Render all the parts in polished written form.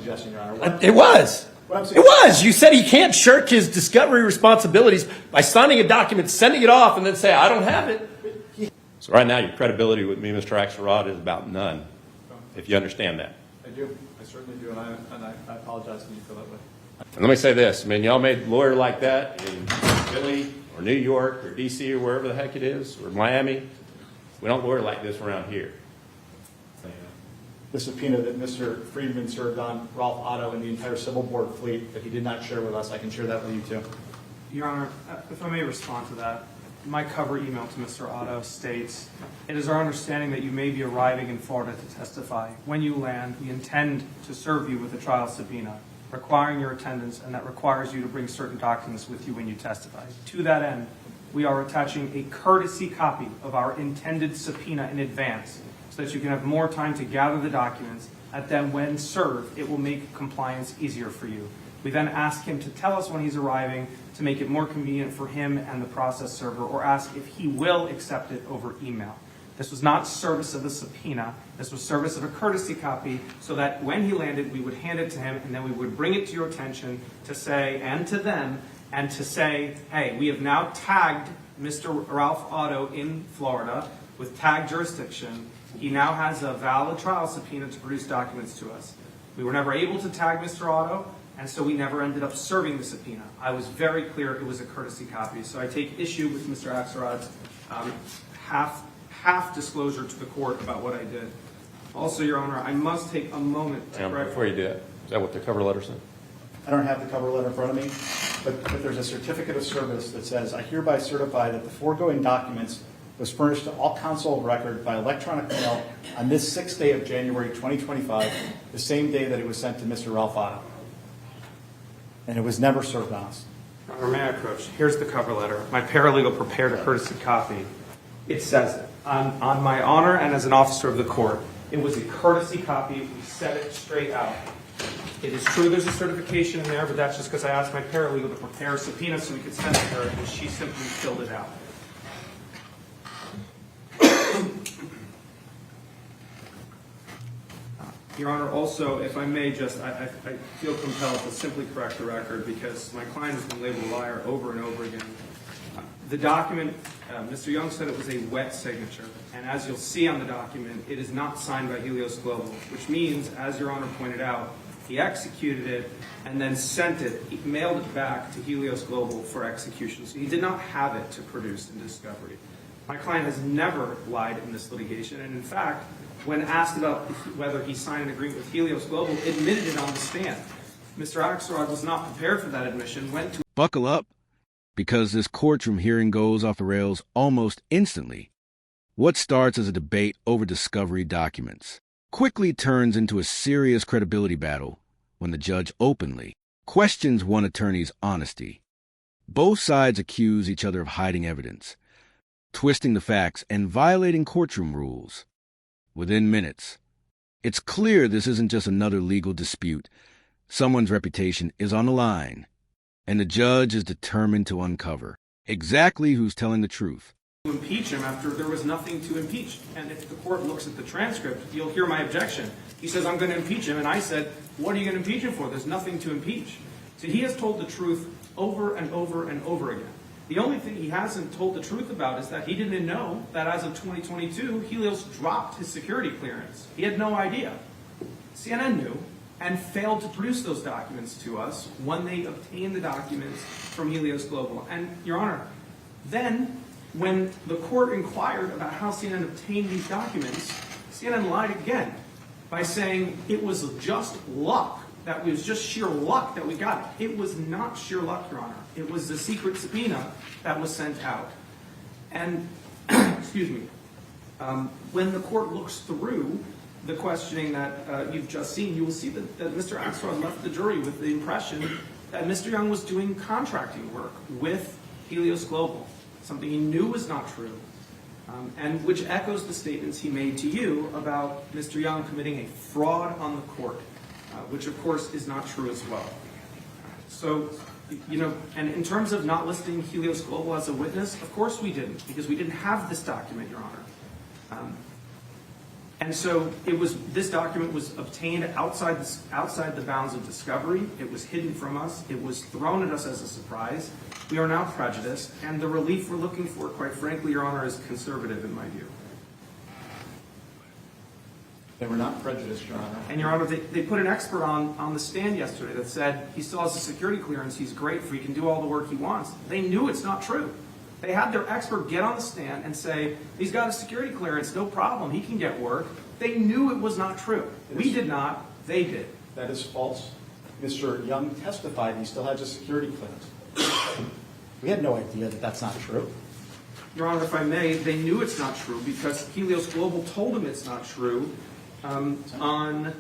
suggesting, Your Honor. It was. It was. You said he can't shirk his discovery responsibilities by signing a document, sending it off, and then say, I don't have it. So right now, your credibility with me, Mr. Axelrod, is about none, if you understand that. I do. I certainly do, and I apologize when you feel that way. And let me say this. I mean, y'all made a lawyer like that in Philly or New York or D.C. or wherever the heck it is, or Miami. We don't lawyer like this around here. The subpoena that Mr. Friedman served on Ralph Otto and the entire civil board fleet that he did not share with us, I can share that with you too. Your Honor, if I may respond to that, my cover email to Mr. Otto states, it is our understanding that you may be arriving in Florida to testify. When you land, we intend to serve you with a trial subpoena requiring your attendance, and that requires you to bring certain documents with you when you testify. To that end, we are attaching a courtesy copy of our intended subpoena in advance so that you can have more time to gather the documents, and then when served, it will make compliance easier for you. We then ask him to tell us when he's arriving to make it more convenient for him and the process server, or ask if he will accept it over email. This was not service of a subpoena. This was service of a courtesy copy so that when he landed, we would hand it to him, and then we would bring it to your attention to say, and to them, and to say, hey, we have now tagged Mr. Ralph Otto in Florida with tag jurisdiction. He now has a valid trial subpoena to produce documents to us. We were never able to tag Mr. Otto, and so we never ended up serving the subpoena. I was very clear it was a courtesy copy. So I take issue with Mr. Axelrod's half disclosure to the court about what I did. Also, Your Honor, I must take a moment to correct. Before you do that, is that what the cover letter said? I don't have the cover letter in front of me, but there's a certificate of service that says, I hereby certify that the foregoing documents was furnished to all counsel of record by electronic mail on this 6th day of January 2025, the same day that it was sent to Mr. Ralph Otto. And it was never served on us. Your Honor, may I approach? Here's the cover letter. My paralegal prepared a courtesy copy. It says it. On my honor and as an officer of the court, it was a courtesy copy. We said it straight out. It is true there's a certification in there, but that's just because I asked my paralegal to prepare a subpoena so we could send it to her, and she simply filled it out. Your Honor, also, if I may just, I feel compelled to simply correct the record because my client has been labeled a liar over and over again. The document, Mr. Young said it was a wet signature, and as you'll see on the document, it is not signed by Helios Global, which means, as Your Honor pointed out, he executed it and then sent it, he mailed it back to Helios Global for execution. So he did not have it to produce in discovery. My client has never lied in this litigation, and in fact, when asked about whether he signed an agreement with Helios Global, admitted it on the stand. Mr. Axelrod was not prepared for that admission, went to... Buckle up, because this courtroom hearing goes off the rails almost instantly. What starts as a debate over discovery documents quickly turns into a serious credibility battle when the judge openly questions one attorney's honesty. Both sides accuse each other of hiding evidence, twisting the facts, and violating courtroom rules. Within minutes, it's clear this isn't just another legal dispute. Someone's reputation is on the line, and the judge is determined to uncover exactly who's telling the truth. Impeach him after there was nothing to impeach. And if the court looks at the transcript, you'll hear my objection. He says, I'm going to impeach him. And I said, what are you going to impeach him for? There's nothing to impeach. So he has told the truth over and over and over again. The only thing he hasn't told the truth about is that he didn't know that as of 2022, Helios dropped his security clearance. He had no idea. CNN knew and failed to produce those documents to us when they obtained the documents from Helios Global. And, Your Honor, then when the court inquired about how CNN obtained these documents, CNN lied again by saying it was just luck, that it was just sheer luck that we got it. It was not sheer luck, Your Honor. It was the secret subpoena that was sent out. And, excuse me, when the court looks through the questioning that you've just seen, you will see that Mr. Axelrod left the jury with the impression that Mr. Young was doing contracting work with Helios Global, something he knew was not true, and which echoes the statements he made to you about Mr. Young committing a fraud on the court, which of course is not true as well. So, you know, and in terms of not listing Helios Global as a witness, of course we didn't, because we didn't have this document, Your Honor. And so this document was obtained outside the bounds of discovery. It was hidden from us. It was thrown at us as a surprise. We are now prejudiced, and the relief we're looking for, quite frankly, Your Honor, is conservative in my view. They were not prejudiced, Your Honor. And Your Honor, they put an expert on the stand yesterday that said he still has a security clearance, he's grateful, he can do all the work he wants. They knew it's not true. They had their expert get on the stand and say, he's got a security clearance, no problem, he can get work. They knew it was not true. We did not, they did. That is false. Mr. Young testified he still has a security clearance. We had no idea that that's not true. Your Honor, if I may, they knew it's not true because Helios Global told them it's not true on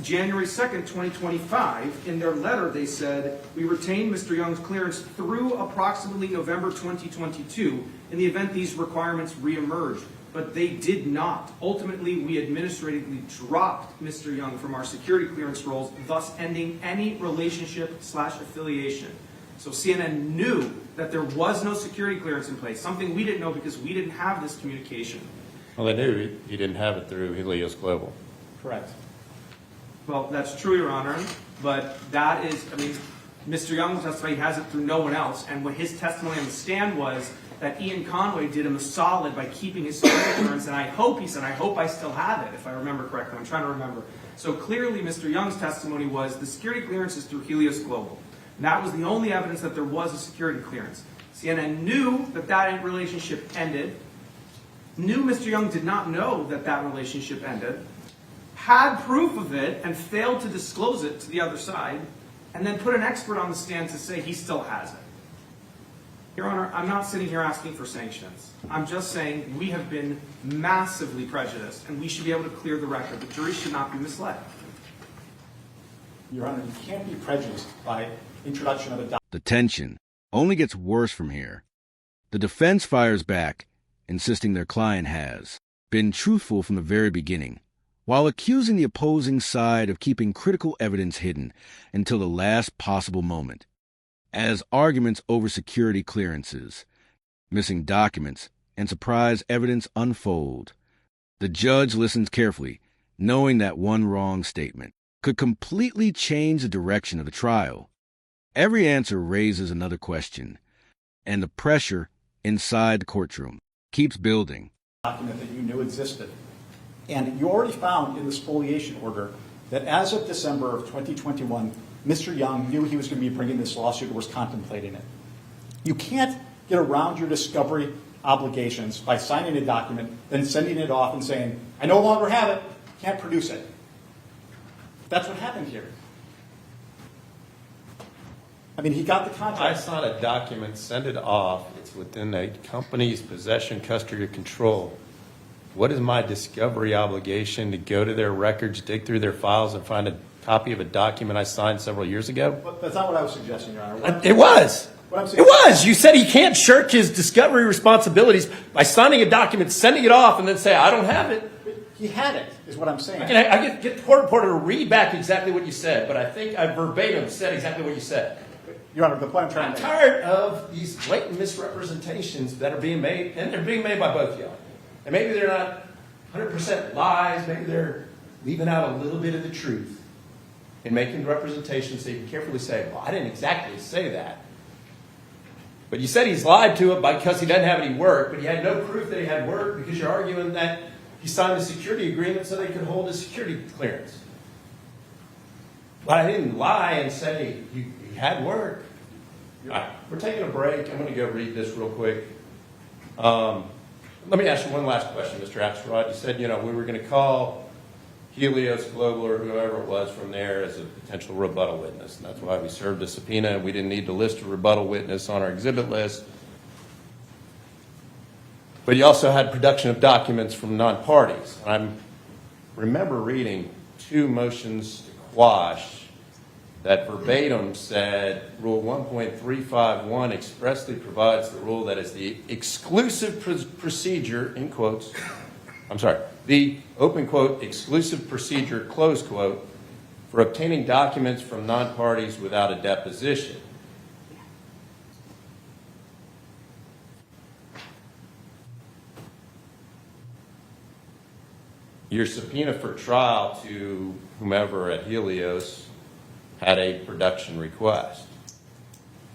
January 2nd, 2025. In their letter, they said, we retained Mr. Young's clearance through approximately November 2022 in the event these requirements reemerged. But they did not. Ultimately, we administratively dropped Mr. Young from our security clearance roles, thus ending any relationship/affiliation. So CNN knew that there was no security clearance in place, something we didn't know because we didn't have this communication. Well, they knew he didn't have it through Helios Global. Correct. Well, that's true, Your Honor, but that is, Mr. Young testified he has it through no one else, and what his testimony on the stand was that Ian Conway did him a solid by keeping his security clearance, and I hope I still have it, if I remember correctly. I'm trying to remember. So clearly, Mr. Young's testimony was the security clearance is through Helios Global. And that was the only evidence that there was a security clearance. CNN knew that relationship ended, knew Mr. Young did not know that relationship ended, had proof of it and failed to disclose it to the other side, and then put an expert on the stand to say he still has it. Your Honor, I'm not sitting here asking for sanctions. I'm just saying we have been massively prejudiced, and we should be able to clear the record. The jury should not be misled. Your Honor, you can't be prejudiced by introduction of a document. The tension only gets worse from here. The defense fires back, insisting their client has been truthful from the very beginning, while accusing the opposing side of keeping critical evidence hidden until the last possible moment. As arguments over security clearances, missing documents, and surprise evidence unfold, the judge listens carefully, knowing that one wrong statement could completely change the direction of the trial. Every answer raises another question, and the pressure inside the courtroom keeps building. Document that you knew existed. And you already found in the spoliation order that as of December of 2021, Mr. Young knew he was going to be bringing this lawsuit or was contemplating it. You can't get around your discovery obligations by signing a document, then sending it off and saying, I no longer have it, can't produce it. That's what happened here. He got the contract. I sign a document, send it off. It's within a company's possession, custody, or control. What is my discovery obligation to go to their records, dig through their files, and find a copy of a document I signed several years ago? But that's not what I was suggesting, Your Honor. It was. It was. You said he can't shirk his discovery responsibilities by signing a document, sending it off, and then say, I don't have it. He had it, is what I'm saying. I get the court reporter to read back exactly what you said, but I think I verbatim said exactly what you said. Your Honor, the point I'm trying to make. I'm tired of these blatant misrepresentations that are being made, and they're being made by both of y'all. And maybe they're not 100% lies, maybe they're leaving out a little bit of the truth in making representations so you can carefully say, well, I didn't exactly say that. But you said he's lied to it because he doesn't have any work, but you had no proof that he had work because you're arguing that he signed a security agreement so they could hold his security clearance. But I didn't lie and say he had work. All right, we're taking a break. I'm going to go read this real quick. Let me ask you one last question, Mr. Axelrod. You said, we were going to call Helios Global or whoever it was from there as a potential rebuttal witness. And that's why we served a subpoena. We didn't need to list a rebuttal witness on our exhibit list. But you also had production of documents from non-parties. I remember reading 2 motions to quash that verbatim said Rule 1.351 expressly provides the rule that is the exclusive procedure, in quotes, the open quote, exclusive procedure, close quote, for obtaining documents from non-parties without a deposition. Your subpoena for trial to whomever at Helios had a production request.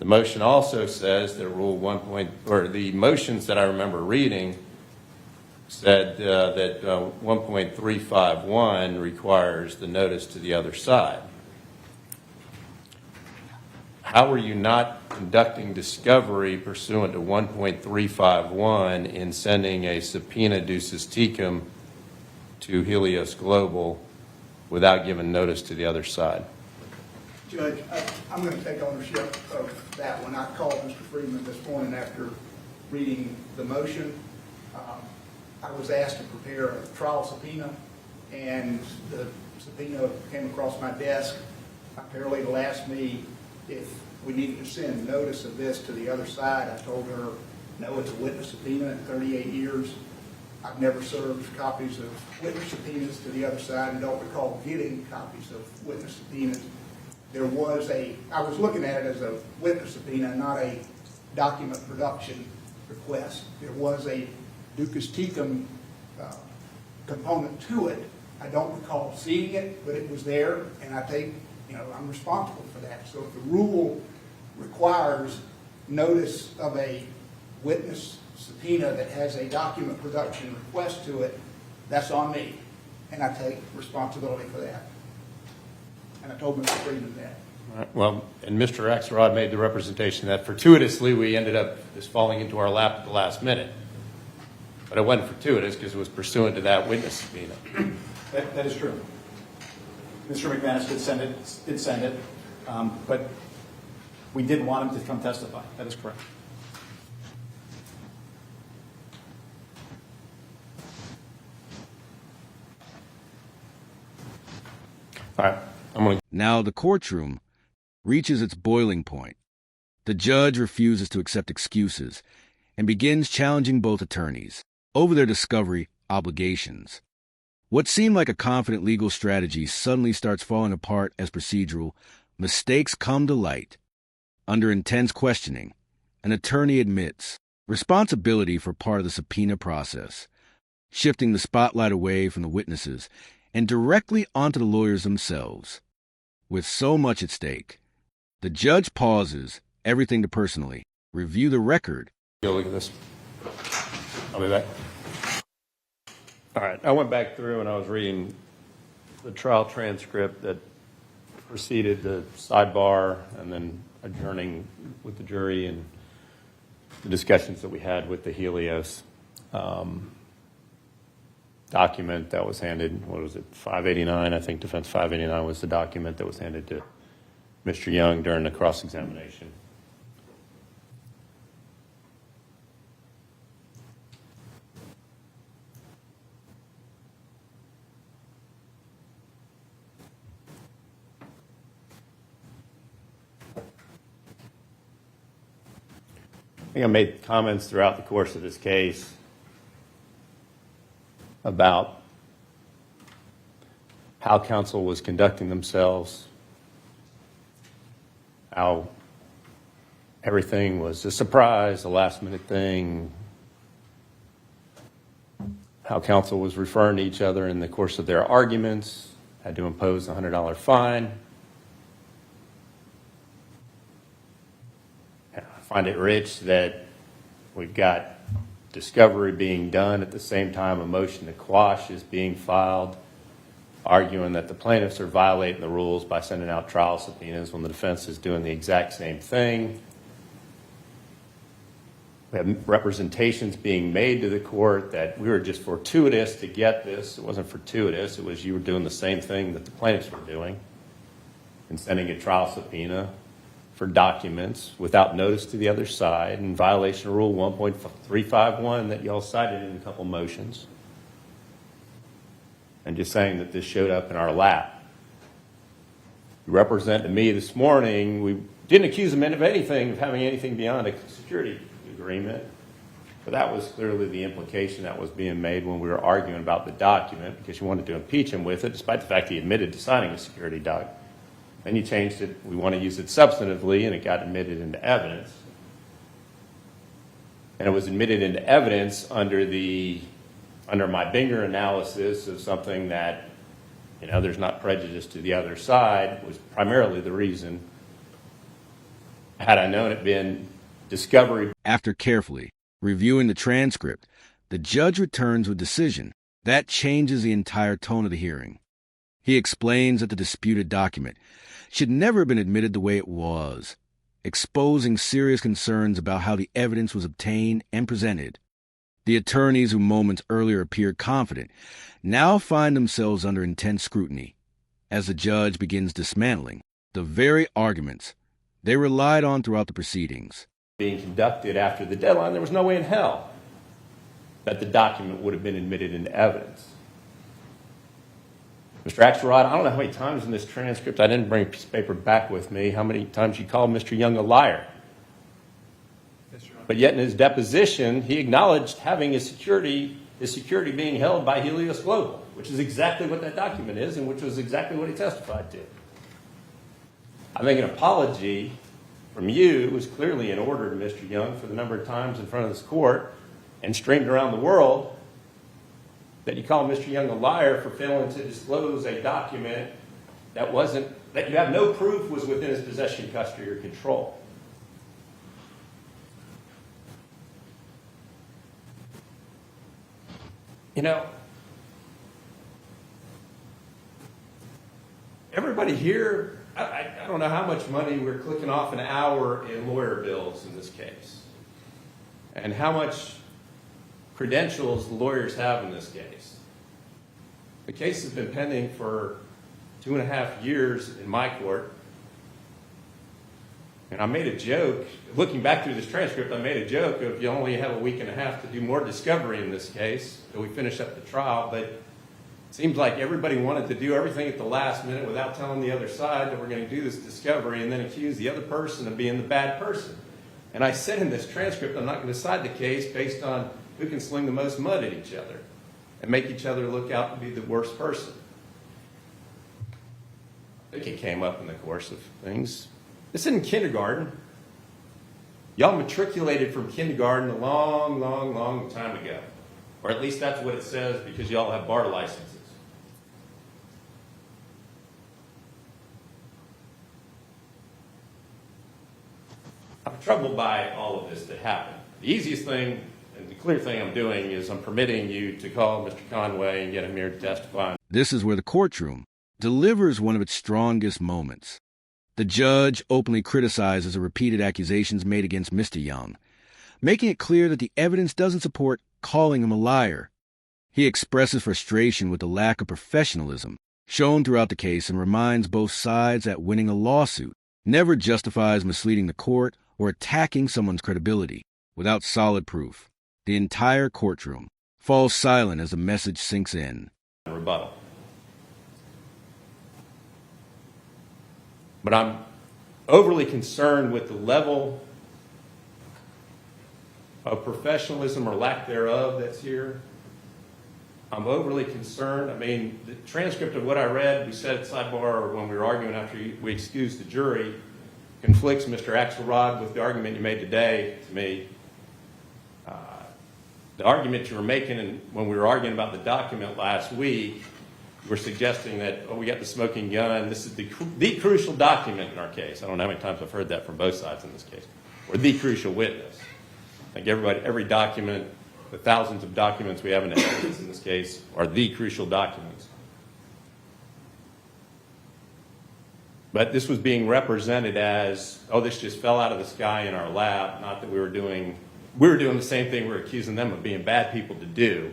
The motion also says that the motions that I remember reading said that 1.351 requires the notice to the other side. How were you not conducting discovery pursuant to 1.351 in sending a subpoena ducis tecum to Helios Global without giving notice to the other side? Judge, I'm going to take ownership of that one. I called Mr. Freeman this morning after reading the motion. I was asked to prepare a trial subpoena, and the subpoena came across my desk. My paralegal asked me if we needed to send notice of this to the other side. I told her, no, it's a witness subpoena in 38 years. I've never served copies of witness subpoenas to the other side and don't recall getting copies of witness subpoenas. I was looking at it as a witness subpoena, not a document production request. There was a ducis tecum component to it. I don't recall seeing it, but it was there, and I'm responsible for that. So if the rule requires notice of a witness subpoena that has a document production request to it, that's on me, and I take responsibility for that. And I told Mr. Freeman that. All right, well, and Mr. Axelrod made the representation that fortuitously we ended up just falling into our lap at the last minute. But it wasn't fortuitous because it was pursuant to that witness subpoena. That is true. Mr. McManus did send it, but we did want him to come testify. That is correct. All right, Now the courtroom reaches its boiling point. The judge refuses to accept excuses and begins challenging both attorneys over their discovery obligations. What seemed like a confident legal strategy suddenly starts falling apart as procedural mistakes come to light. Under intense questioning, an attorney admits responsibility for part of the subpoena process, shifting the spotlight away from the witnesses and directly onto the lawyers themselves. With so much at stake, the judge pauses everything to personally review the record. go look at this. I'll be back. All right, I went back through and I was reading the trial transcript that preceded the sidebar and then adjourning with the jury and the discussions that we had with the Helios document that was handed, what was it, 589? I think Defense 589 was the document that was handed to Mr. Young during the cross-examination. I think I made comments throughout the course of this case about how counsel was conducting themselves, how everything was a surprise, a last-minute thing, how counsel was referring to each other in the course of their arguments, had to impose a $100 fine. I find it rich that we've got discovery being done at the same time a motion to quash is being filed, arguing that the plaintiffs are violating the rules by sending out trial subpoenas when the defense is doing the exact same thing. We have representations being made to the court that we were just fortuitous to get this. It wasn't fortuitous. It was you were doing the same thing that the plaintiffs were doing and sending a trial subpoena for documents without notice to the other side in violation of Rule 1.351 that y'all cited in a couple motions. And just saying that this showed up in our lap. You represented me this morning. We didn't accuse them of anything, of having anything beyond a security agreement. But that was clearly the implication that was being made when we were arguing about the document because you wanted to impeach him with it, despite the fact he admitted to signing a security document. Then you changed it. We want to use it substantively, and it got admitted into evidence. And it was admitted into evidence under the under my Binger analysis of something that, there's not prejudice to the other side, was primarily the reason. Had I known it been discovery. After carefully reviewing the transcript, the judge returns with a decision that changes the entire tone of the hearing. He explains that the disputed document should never have been admitted the way it was, exposing serious concerns about how the evidence was obtained and presented. The attorneys who moments earlier appeared confident now find themselves under intense scrutiny as the judge begins dismantling the very arguments they relied on throughout the proceedings. Being conducted after the deadline, there was no way in hell that the document would have been admitted into evidence. Mr. Axelrod, I don't know how many times in this transcript, I didn't bring a piece of paper back with me, how many times you called Mr. Young a liar. Yes, Your Honor. But yet in his deposition, he acknowledged having his security being held by Helios Global, which is exactly what that document is and which was exactly what he testified to. I think an apology from you was clearly in order to Mr. Young for the number of times in front of this court and streamed around the world that you call Mr. Young a liar for failing to disclose a document that you have no proof was within his possession, custody, or control. Everybody here, I don't know how much money we're clicking off an hour in lawyer bills in this case, and how much credentials the lawyers have in this case. The case has been pending for 2.5 years in my court, and I made a joke, looking back through this transcript, I made a joke of you only have a week and a half to do more discovery in this case till we finish up the trial, but it seems like everybody wanted to do everything at the last minute without telling the other side that we're going to do this discovery and then accuse the other person of being the bad person. And I said in this transcript, I'm not going to decide the case based on who can sling the most mud at each other and make each other look out to be the worst person. I think it came up in the course of things. This isn't kindergarten. Y'all matriculated from kindergarten a long, long, long time ago. Or at least that's what it says because y'all have bar licenses. I'm troubled by all of this that happened. The easiest thing and the clear thing I'm doing is I'm permitting you to call Mr. Conway and get him here to testify. This is where the courtroom delivers one of its strongest moments. The judge openly criticizes the repeated accusations made against Mr. Young, making it clear that the evidence doesn't support calling him a liar. He expresses frustration with the lack of professionalism shown throughout the case and reminds both sides that winning a lawsuit never justifies misleading the court or attacking someone's credibility without solid proof. The entire courtroom falls silent as the message sinks in. Rebuttal. But I'm overly concerned with the level of professionalism or lack thereof that's here. I'm overly concerned. I mean, the transcript of what I read, we said at sidebar when we were arguing after we excused the jury, conflicts, Mr. Axelrod, with the argument you made today to me. The argument you were making when we were arguing about the document last week, you were suggesting that, we got the smoking gun. This is the crucial document in our case. I don't know how many times I've heard that from both sides in this case. Or the crucial witness. I think every document, the thousands of documents we have in evidence in this case, are the crucial documents. But this was being represented as, this just fell out of the sky in our lap, not that we were doing the same thing we're accusing them of being bad people to do.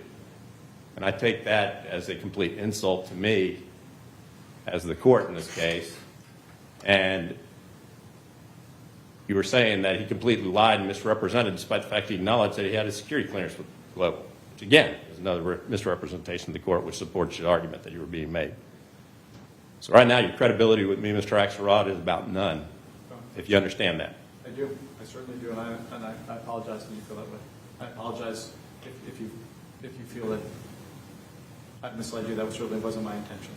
And I take that as a complete insult to me as the court in this case. And you were saying that he completely lied and misrepresented despite the fact he acknowledged that he had a security clearance with Global, which again is another misrepresentation of the court which supports your argument that you were being made. So right now your credibility with me, Mr. Axelrod, is about none, if you understand that. I do. I certainly do, and I apologize when you feel that way. I apologize if you feel that I've misled you. That certainly wasn't my intention.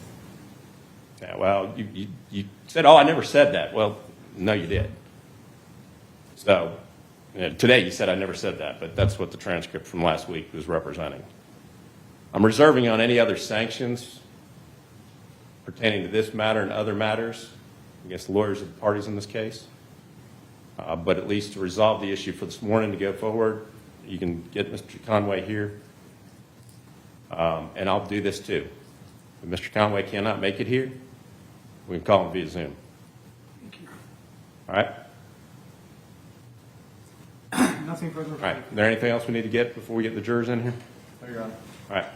Yeah, well, you said, I never said that. Well, no, you did. So today you said I never said that, but that's what the transcript from last week was representing. I'm reserving on any other sanctions pertaining to this matter and other matters against the lawyers of the parties in this case. But at least to resolve the issue for this morning to go forward, you can get Mr. Conway here. And I'll do this too. If Mr. Conway cannot make it here, we can call him via Zoom. All right? Nothing further. All right. Is there anything else we need to get before we get the jurors in here? No, Your Honor. All right.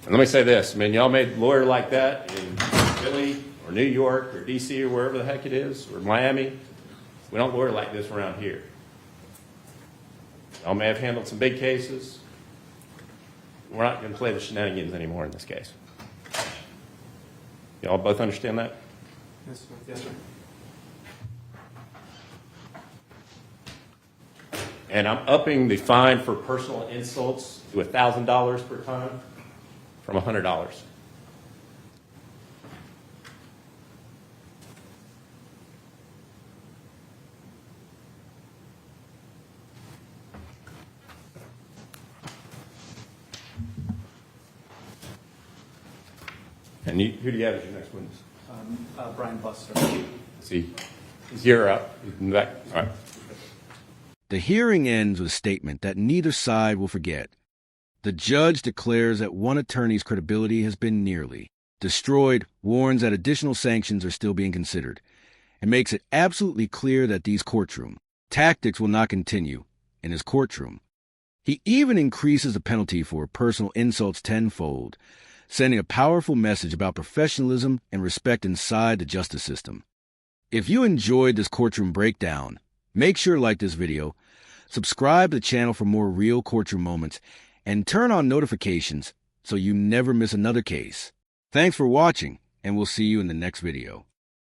And let me say this, I mean, y'all made a lawyer like that in Philly or New York or DC or wherever the heck it is, or Miami. We don't lawyer like this around here. Y'all may have handled some big cases. We're not going to play the shenanigans anymore in this case. Y'all both understand that? Yes, sir. Yes, sir. And I'm upping the fine for personal insults to $1,000 per time from $100. And who do you have as your next witness? Brian Buster. See, he's here up. He's in the back. All right. The hearing ends with a statement that neither side will forget. The judge declares that one attorney's credibility has been nearly destroyed, warns that additional sanctions are still being considered, and makes it absolutely clear that these courtroom tactics will not continue in his courtroom. He even increases the penalty for personal insults tenfold, sending a powerful message about professionalism and respect inside the justice system. If you enjoyed this courtroom breakdown, make sure to like this video, subscribe to the channel for more real courtroom moments, and turn on notifications so you never miss another case. Thanks for watching, and we'll see you in the next video.